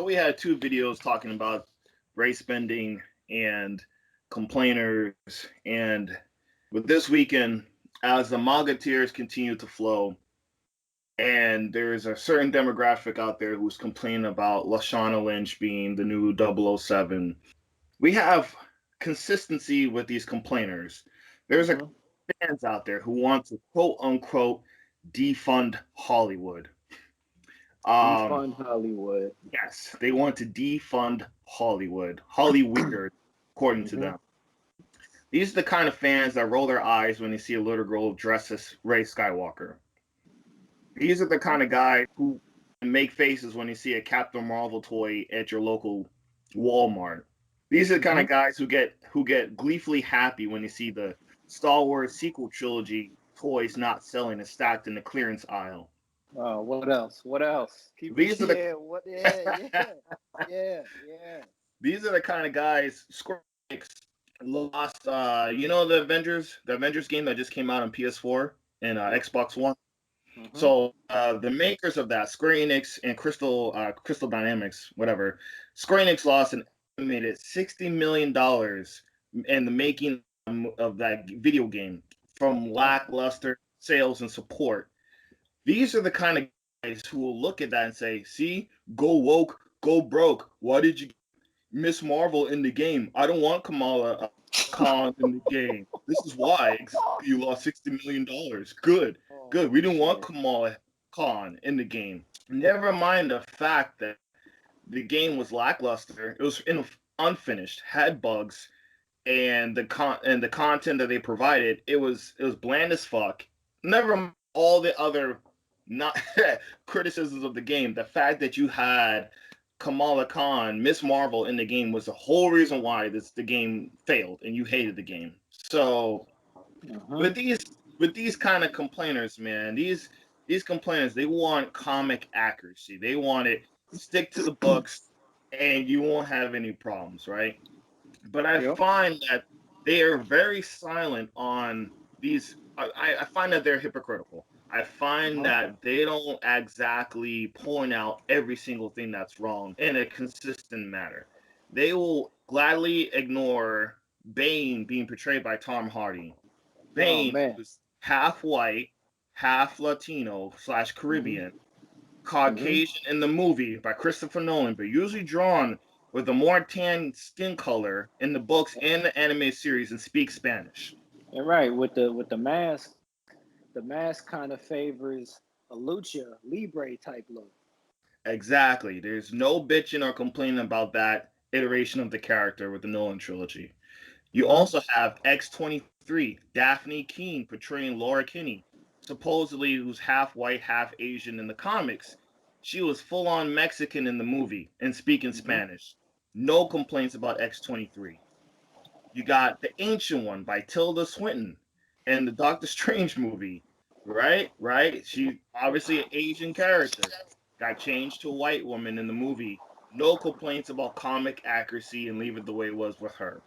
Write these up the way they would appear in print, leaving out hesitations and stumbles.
we had two videos talking about race bending and complainers, and with this weekend, as the manga tiers continue to flow, and there's a certain demographic out there who's complaining about Lashana Lynch being the new 007. We have consistency with these complainers. There's a Hmm. fans out there who want to quote unquote defund Hollywood. Um, Defund Hollywood. yes, they want to defund Hollywood, Hollyweird, according to Hmm. them. These are the kind of fans that roll their eyes when they see a little girl dressed as Rey Skywalker. These are the kind of guys who make faces when they see a Captain Marvel toy at your local Walmart. These are the kind Hmm. of guys who get gleefully happy when they see the Star Wars sequel trilogy toys not selling and stacked in the clearance aisle. Oh, what else? What else? Keep it. These are the Yeah. What? Yeah. Yeah. Yeah. Yeah. these are the kind of guys Square Enix lost. The Avengers game that just came out on PS4 and Yep. Xbox One. Hmm. So the makers of that, Square Enix and Crystal Dynamics, whatever, Square Enix lost an estimated $60 million in the making of that video game from Wow. lackluster sales and support. These are the kind of guys who will look at that and say, "See, go woke, go broke. Why did you Miss Marvel in the game? I don't want Kamala Khan in the game. This is why exactly you lost $60 million. Good, good. Oh We didn't want shit. Kamala Khan in the game. Never mind the fact that the game was lackluster. It was unfinished, had bugs, and the content that they provided it was bland as fuck. Never mind all the other not criticisms of the game. The fact that you had Kamala Khan, Miss Marvel in the game was the whole reason why the game failed and you hated the game. So Uh-huh. with these kind of complainers, man, these complainers, they want comic accuracy. They want it stick to the books and you won't have any problems, right? But I Yep. find that they are very silent on these. I find that they're hypocritical. I find Uh-huh. that they don't exactly point out every single thing that's wrong in a consistent manner. They will gladly ignore Bane being portrayed by Tom Hardy. Oh Bane, man. who's half white, half Latino slash Hmm. Caribbean, Hmm. Caucasian in the movie by Christopher Nolan, but usually drawn with a more tan skin color in the books and the anime series and speaks Spanish. And right with the mask kind of favors a lucha libre type look. Exactly. There's no bitching or complaining about that iteration of the character with the Nolan trilogy. You Uh-huh. also have X-23, Daphne Keene portraying Laura Kinney, supposedly who's half white, half Asian in the comics. She was full on Mexican in the movie and speaking Hmm. Spanish. No complaints about X-23. You got the Ancient One by Tilda Swinton in the Doctor Strange movie, right? Right? She obviously an Asian character. Got changed to a white woman in the movie. No complaints about comic accuracy and leave it the way it was with her.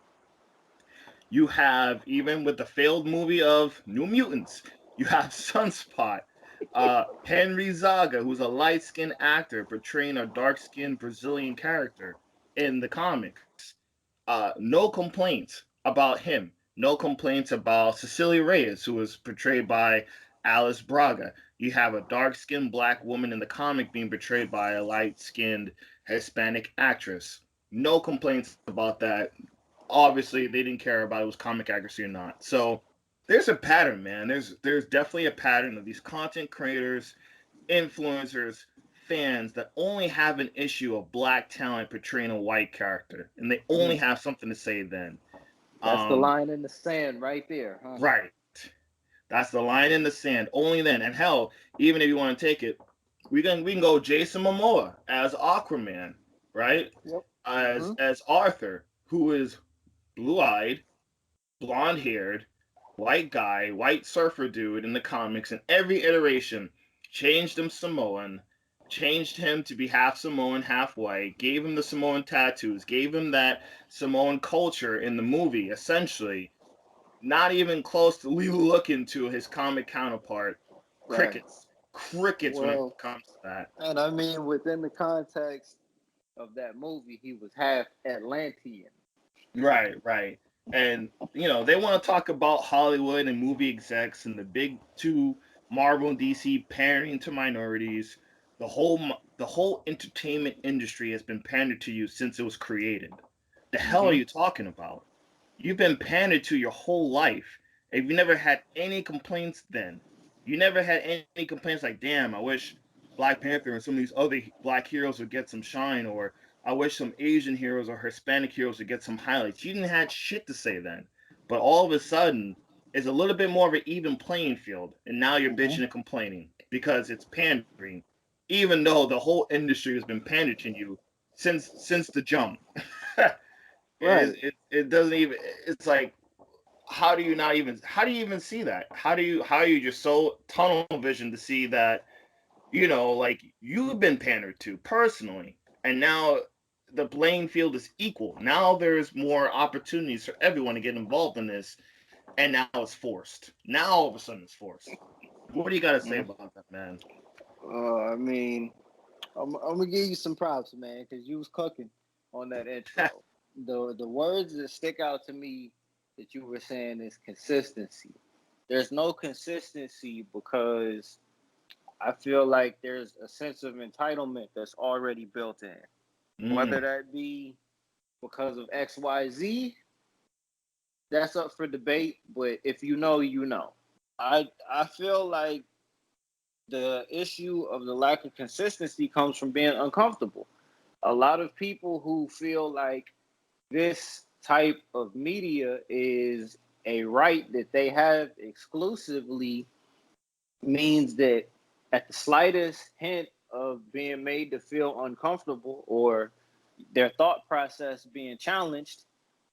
You have, even with the failed movie of New Mutants, you have Sunspot, Henry Zaga, who's a light skinned actor portraying a dark skinned Brazilian character in the comics. No complaints about him. No complaints about Cecilia Reyes, who was portrayed by Alice Braga. You have a dark skinned black woman in the comic being portrayed by a light skinned Hispanic actress. No complaints about that. Obviously, they didn't care about it was comic accuracy or not. So there's a pattern, man. There's definitely a pattern of these content creators, influencers, fans that only have an issue of black talent portraying a white character, and they only Mm. have something to say then. That's the Um, line in the sand right there, huh? right. That's the line in the sand. Only then. And hell, even if you want to take it, we can go Jason Momoa as Aquaman, right? Yep. Hmm. As Arthur, who is blue eyed, blonde haired, white guy, white surfer dude in the comics, in every iteration, changed him Samoan, changed him to be half Samoan, half white, gave him the Samoan tattoos, gave him that Samoan culture in the movie, essentially. Not even close to looking to his comic counterpart. Right. Crickets. Crickets when it Well, comes to that. and I mean within the context of that movie, he was half Atlantean. Right. And they want to talk about Hollywood and movie execs and the big two, Marvel and DC, pandering to minorities. The whole entertainment industry has been pandered to you since it was created. The hell are Mm-hmm. you talking about? You've been pandered to your whole life. If you never had any complaints then, you never had any complaints like, damn, I wish Black Panther and some of these other black heroes would get some shine, or I wish some Asian heroes or Hispanic heroes would get some highlights. You didn't have shit to say then. But all of a sudden, it's a little bit more of an even playing field, and now you're Mm-hmm. bitching and complaining because it's pandering, even though the whole industry has been pandering to you since the jump. Right. It doesn't even. It's like, how do you even see that? How are you just so tunnel vision to see that, like, you've been pandered to personally, and now the playing field is equal. Now there's more opportunities for everyone to get involved in this, and now it's forced. Now all of a sudden it's forced. What do you got to say Mm-hmm. about that, man? I mean, I'm gonna give you some props, man, because you was cooking on that intro. The words that stick out to me that you were saying is consistency. There's no consistency because I feel like there's a sense of entitlement that's already built in. Whether Mm, that be because of XYZ, that's up for debate. But if you know, you know. I feel like the issue of the lack of consistency comes from being uncomfortable. A lot of people who feel like this type of media is a right that they have exclusively means that at the slightest hint of being made to feel uncomfortable or their thought process being challenged,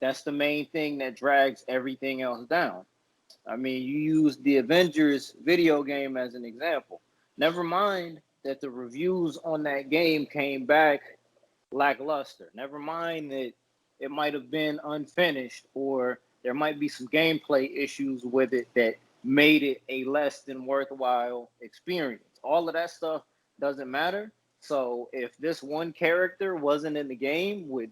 that's the main thing that drags everything else down. I mean, you use the Avengers video game as an example. Never mind that the reviews on that game came back lackluster. Never mind that it might have been unfinished or there might be some gameplay issues with it that made it a less than worthwhile experience. All of that stuff doesn't matter. So if this one character wasn't in the game, would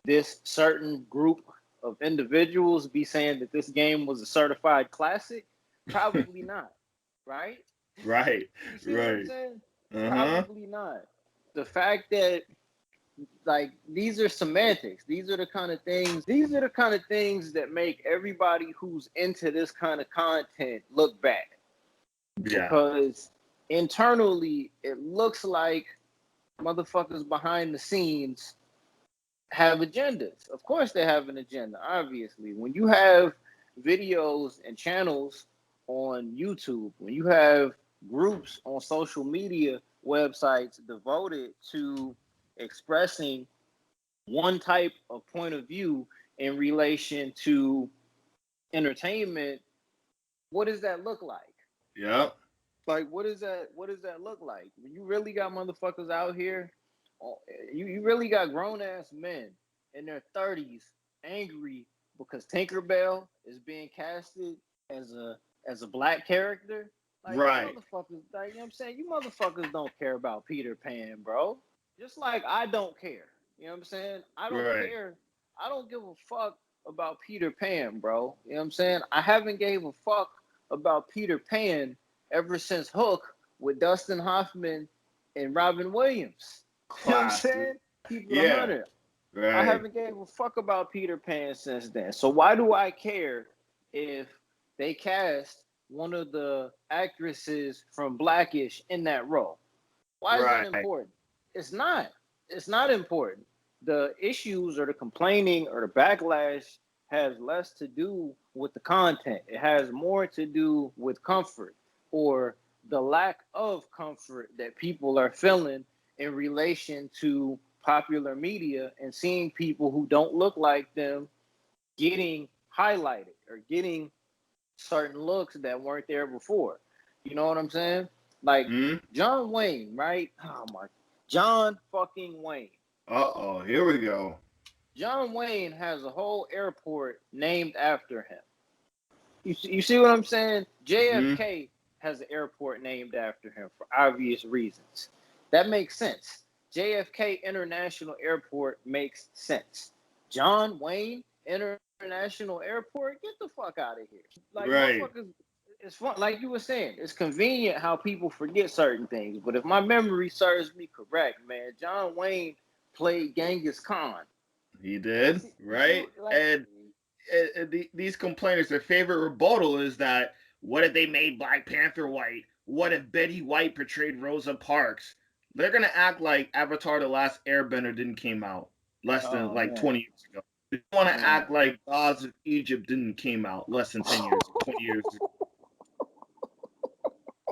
this certain group of individuals be saying that this game was a certified classic? Probably not, right? right, You see what I'm right. saying? Uh huh. Probably not. The fact that like these are semantics. These are the kind of things. These are the kind of things that make everybody who's into this kind of content look bad Yeah. because internally it looks like motherfuckers behind the scenes have agendas. Of course, they have an agenda. Obviously, when you have videos and channels on YouTube, when you have groups on social media websites devoted to expressing one type of point of view in relation to entertainment, what does that look like? Yep. Like, what does that look like? You really got motherfuckers out here. You really got grown ass men in their 30s angry because Tinkerbell is being casted as a black character. Like you Right. motherfuckers, like you know what I'm saying? You motherfuckers don't care about Peter Pan, bro. Just like I don't care. You know what I'm saying? I don't Right. care. I don't give a fuck about Peter Pan, bro. You know what I'm saying? I haven't gave a fuck about Peter Pan ever since Hook with Dustin Hoffman and Robin Williams. You know what I'm Classic. saying? Keep it Yeah. 100. I Right. haven't gave a fuck about Peter Pan since then. So why do I care if they cast one of the actresses from Blackish in that role? Why is that Right. important? It's not. It's not important. The issues or the complaining or the backlash has less to do with the content. It has more to do with comfort or the lack of comfort that people are feeling in relation to popular media and seeing people who don't look like them getting highlighted or getting certain looks that weren't there before. You know what I'm saying? Like Hmm. John Wayne, right? Oh my, John fucking Wayne. Uh-oh. Here we go. John Wayne has a whole airport named after him. You see what I'm saying? Hmm. JFK has an airport named after him for obvious reasons. That makes sense. JFK International Airport makes sense. John Wayne International Airport, get the fuck out of here. Like, Right. motherfuckers, it's fun. Like you were saying, it's convenient how people forget certain things. But if my memory serves me correct, man, John Wayne played Genghis Khan. He did, You see right? like, And these complainers, their favorite rebuttal is that what if they made Black Panther white? What if Betty White portrayed Rosa Parks? They're gonna act like Avatar: The Last Airbender didn't came out less than oh like man, 20 years ago. They want to man. act like Gods of Egypt didn't came out less than 10 years, 20 years ago.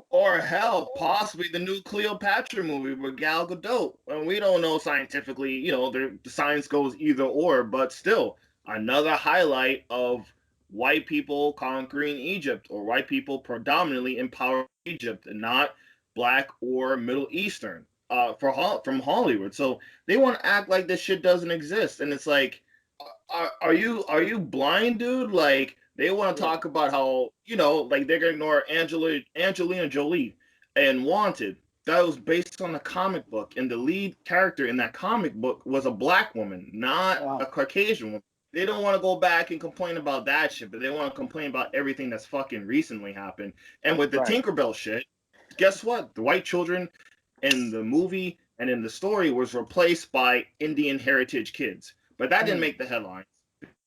Or hell, possibly the new Cleopatra movie with Gal Gadot. And we don't know scientifically, the science goes either or, but still, another highlight of white people conquering Egypt, or white people predominantly empowering Egypt, and not black or Middle Eastern. From Hollywood, so they want to act like this shit doesn't exist, and it's like, are you blind, dude? Like, they want to Yeah. talk about how, like, they're gonna ignore Angelina Jolie and Wanted. That was based on a comic book, and the lead character in that comic book was a black woman, not a Caucasian woman. They don't want to go back and complain about that shit, but they want to complain about everything that's fucking recently happened. And with the Right. Tinkerbell shit, guess what? The white children in the movie and in the story was replaced by Indian heritage kids. But that didn't make the headlines.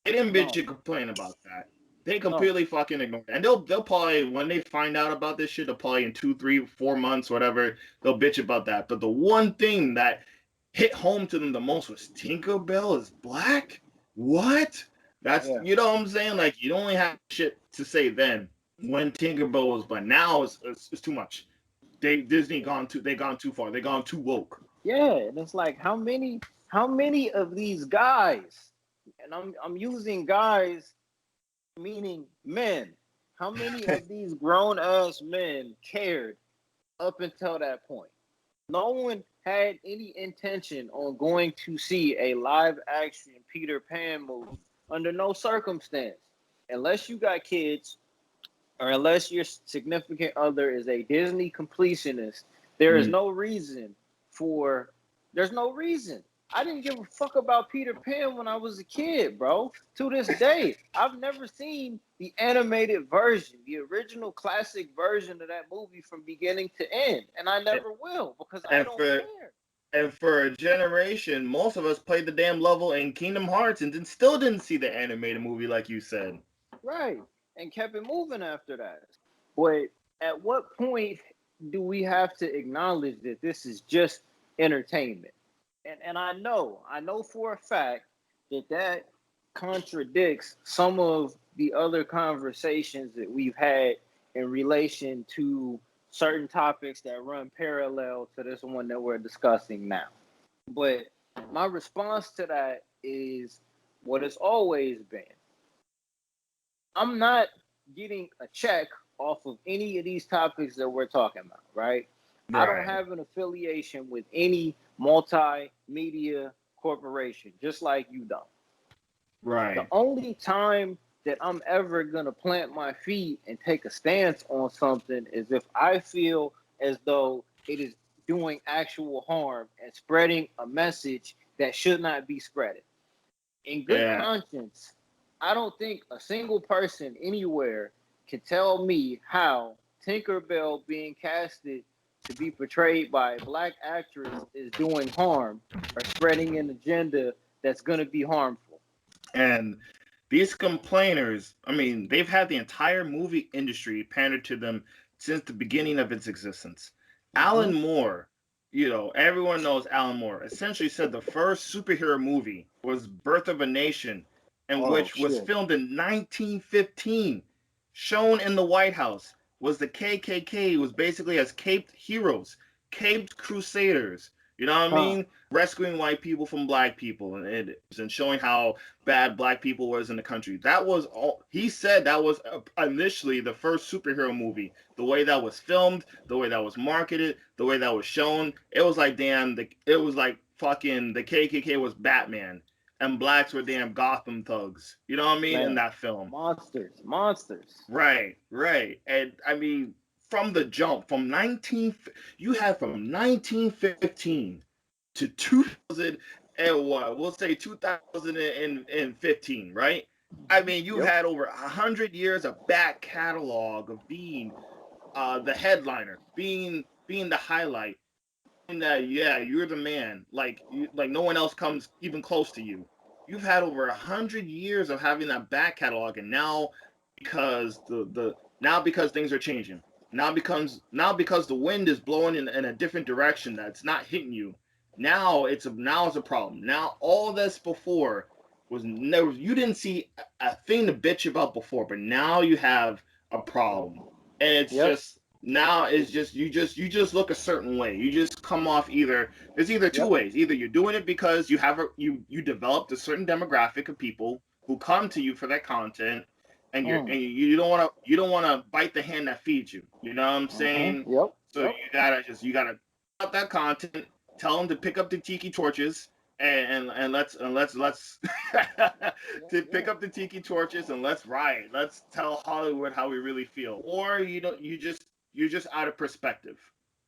They didn't bitch No. and complain about that. They No. completely fucking ignored it. And they'll probably, when they find out about this shit, they'll probably in 2, 3, 4 months, whatever, they'll bitch about that. But the one thing that hit home to them the most was Tinkerbell is black? What? That's, Yeah. you know what I'm saying? Like, you only have shit to say then when Tinkerbell was, but now it's too much. Disney gone too far. They gone too woke. Yeah. And it's like, how many of these guys, and I'm using guys meaning men, how many of these grown ass men cared up until that point? No one had any intention on going to see a live action Peter Pan movie under no circumstance. Unless you got kids, or unless your significant other is a Disney completionist, there is Mm. no reason for. There's no reason. I didn't give a fuck about Peter Pan when I was a kid, bro. To this day, I've never seen the animated version, the original classic version of that movie from beginning to end, and I never will because I And don't for care. and for a generation, most of us played the damn level in Kingdom Hearts and then still didn't see the animated movie, like you said. Right. And kept it moving after that. But at what point do we have to acknowledge that this is just entertainment? And I know for a fact that contradicts some of the other conversations that we've had in relation to certain topics that run parallel to this one that we're discussing now. But my response to that is what it's always been. I'm not getting a check off of any of these topics that we're talking about, right? I don't Right. have an affiliation with any multimedia corporation, just like you don't. The Right. only time that I'm ever going to plant my feet and take a stance on something is if I feel as though it is doing actual harm and spreading a message that should not be spreaded. In good Yeah. conscience, I don't think a single person anywhere can tell me how Tinkerbell being casted to be portrayed by a black actress is doing harm or spreading an agenda that's going to be harmful. And these complainers, I mean, they've had the entire movie industry pander to them since the beginning of its existence. Mm-hmm. Alan Moore, everyone knows Alan Moore, essentially said the first superhero movie was Birth of a Nation, and Oh which was shit! filmed in 1915, shown in the White House, was the KKK, was basically as caped heroes, caped crusaders. You know what I Huh? mean? Rescuing white people from black people, and showing how bad black people was in the country. That was all he said. That was initially the first superhero movie. The way that was filmed, the way that was marketed, the way that was shown. It was like damn. It was like fucking the KKK was Batman, and blacks were damn Gotham thugs. You know what I mean? In Man, that film. monsters, monsters. Right, right. And I mean, from the jump, you have from 1915 to 2000 and what? We'll say 2015, right? I mean, you've Yep. had over 100 years of back catalog of being the headliner, being the highlight, and that yeah, you're the man. Like no one else comes even close to you. You've had over 100 years of having that back catalog, and now because the now because things are changing, now because the wind is blowing in a different direction that's not hitting you. Now it's a problem. Now all this before was never you didn't see a thing to bitch about before, but now you have a problem, and it's Yep. just now it's just you just look a certain way. You just come off there's either two Yep. ways. Either you're doing it because you developed a certain demographic of people who come to you for that content, and you don't want to bite the hand that feeds you. You know what I'm saying? Yep. So Yep. you gotta out that content, tell them to pick up the tiki torches and let's to pick Yeah. up the tiki torches and let's riot. Let's tell Hollywood how we really feel. Or you're just out of perspective,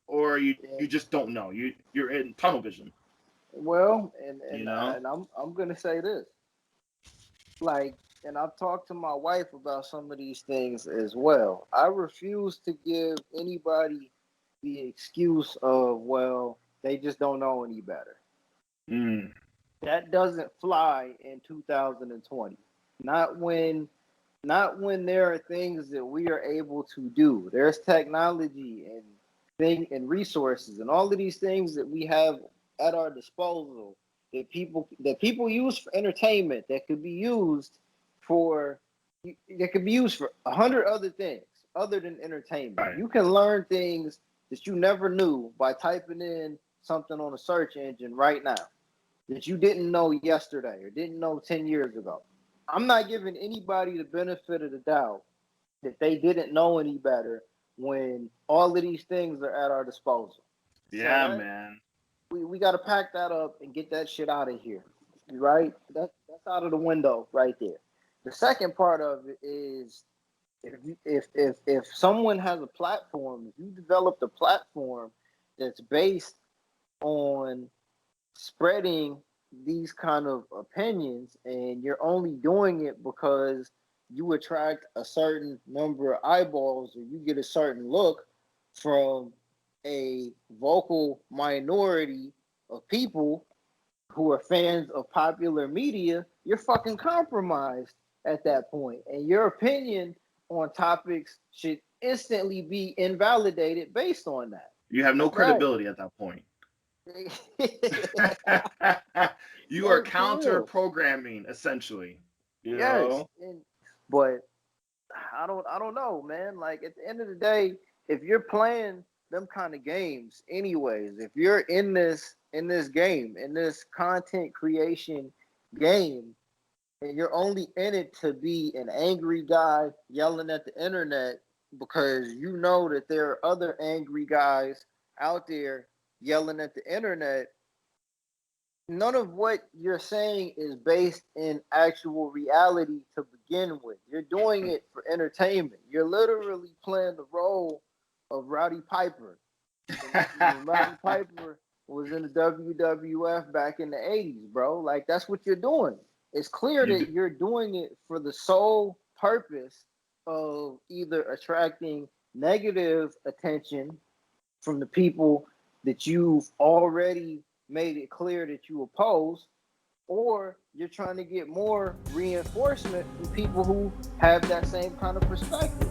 or Yeah. you just don't know. You're in tunnel vision. Well, You know. and I'm gonna say this, like, and I've talked to my wife about some of these things as well. I refuse to give anybody the excuse of, well, they just don't know any better. Mm. That doesn't fly in 2020. Not when not when there are things that we are able to do. There's technology and resources and all of these things that we have at our disposal that people use for entertainment that could be used for a hundred other things other than entertainment. Right. You can learn things that you never knew by typing in something on a search engine right now that you didn't know yesterday or didn't know 10 years ago. I'm not giving anybody the benefit of the doubt that they didn't know any better when all of these things are at our disposal. So Yeah, that man. we got to pack that up and get that shit out of here, right? That's out of the window right there. The second part of it is if someone has a platform, if you developed a platform that's based on spreading these kind of opinions and you're only doing it because you attract a certain number of eyeballs or you get a certain look from a vocal minority of people who are fans of popular media, you're fucking compromised at that point. And your opinion on topics should instantly be invalidated based on that. You have no Right. credibility at that point. You are That's for counter real. programming essentially. You Yes. know. But I don't know, man. Like at the end of the day, if you're playing them kind of games anyways, if you're in this game, in this content creation game, and you're only in it to be an angry guy yelling at the internet because you know that there are other angry guys out there yelling at the internet, none of what you're saying is based in actual reality to begin with. You're doing it for entertainment. You're literally playing the role of Rowdy Piper. When Rowdy Piper was in the WWF back in the 80s, bro. Like, that's what you're doing. It's clear You that do, you're doing it for the sole purpose of either attracting negative attention from the people that you've already made it clear that you oppose, or you're trying to get more reinforcement from people who have that same kind of perspective.